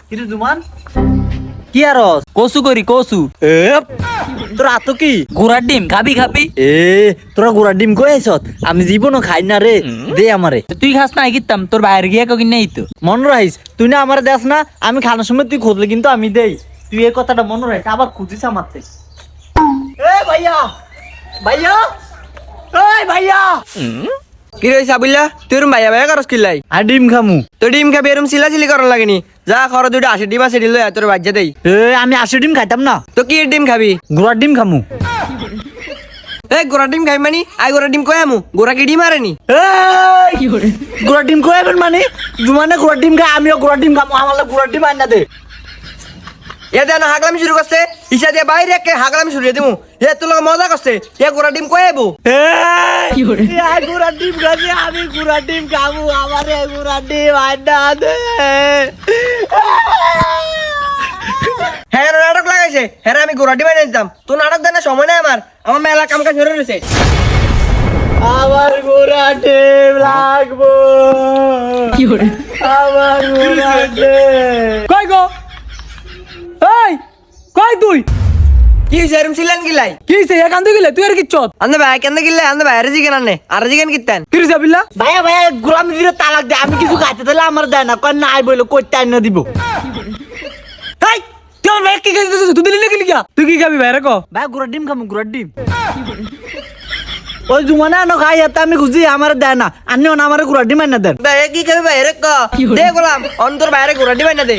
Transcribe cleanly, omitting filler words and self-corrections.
কিন্তু জুমান কি আর কসু করি কসু এ তোর আতো কি ঘোড়ার ডিম খাবি খাবি এ তোরা গোড়ার ডিম কই আইছত আমি জীবনও খাই না রে দে আমারে তুই খাস না কিতাম তোর বাইরে গিয়ে কিনে নেই তো মন রাখিস তুই না আমারে দেস না আমি খানার সময় তুই খুঁজলে কিন্তু আমি দেই তুই এই কথাটা মনে রাখিস আবার খুঁজিস আমার থেকে এ ভাইয়া ভাইয়া এই ভাইয়া কি রইছে আবুল্লা তুই রুম ভাইয়া ভাইয়া করস কিল্লাই আর ডিম খামু তো ডিম খাবি এরম চিলাচিলি করার লাগেনি যা খর দুইটা 80 ডিম আছে দিল তোর বাজ্যা দেই এ আমি 80 ডিম খাইতাম না তো কি ডিম খাবি গোড়ার ডিম খামু এই গোড়া ডিম খাবি মানে আই গোড়া ডিম কই আমু গোড়া কি ডিম আরেনি এই গোড়ার ডিম কই আবেন মানে জুমানে গোড়ার ডিম খাই আমিও গোড়ার ডিম খামু আমার গোড়ার ডিম আইনা দে এ দেন হাগলামি শুরু করছে ইসা দিয়ে বাইরে একে হাগলামি শুরু দিমু এ তোর লগে মজা করছে এ গোড়া ডিম কই আইবো এই গোড়ার ডিম খাবি আমি গোড়ার ডিম খামু আমারে গোড়ার ডিম আইনা দে হ্যাঁ নাটক লাগাইছে হ্যাঁ আমি গোড়া ডিম আইনা দিতাম তো নাটক দেন সময় নাই আমার মেলা কাম কাজ ধরে রয়েছে আমার গোড়ার ডিম লাগবো আমার গোড়ার ডিম কই গো এই কই তুই কি হইছে এরম ছিলেন গিলাই কি হইছে এখান থেকে গেলে তুই আর কিচ্ছত আন্দে ভাই কেন গিলে আন্দে ভাই আরে জিগান আনে আরে জিগান কিতেন কি হইছে বিল্লা ভাইয়া ভাইয়া গোলাম দিলে তালাক দে আমি কিছু খাইতে দিলে আমার দেয় না কয় নাই বইলো কইতে আইনা দিব এই তুই আমার ভাই কি খাইছিস তুই দিলি নাকি লিখা তুই কি খাবি বাইরে ক ভাই গোড়ার ডিম খামু গোড়ার ডিম ওই জুমানে আনো খাই এত আমি খুঁজি আমার দেয় না আনিও না আমার গোড়ার ডিম আইনা দেন ভাই কি খাবি ভাই রে ক দে গোলাম অন্তর বাইরে গোড়া ডিম আইনা দে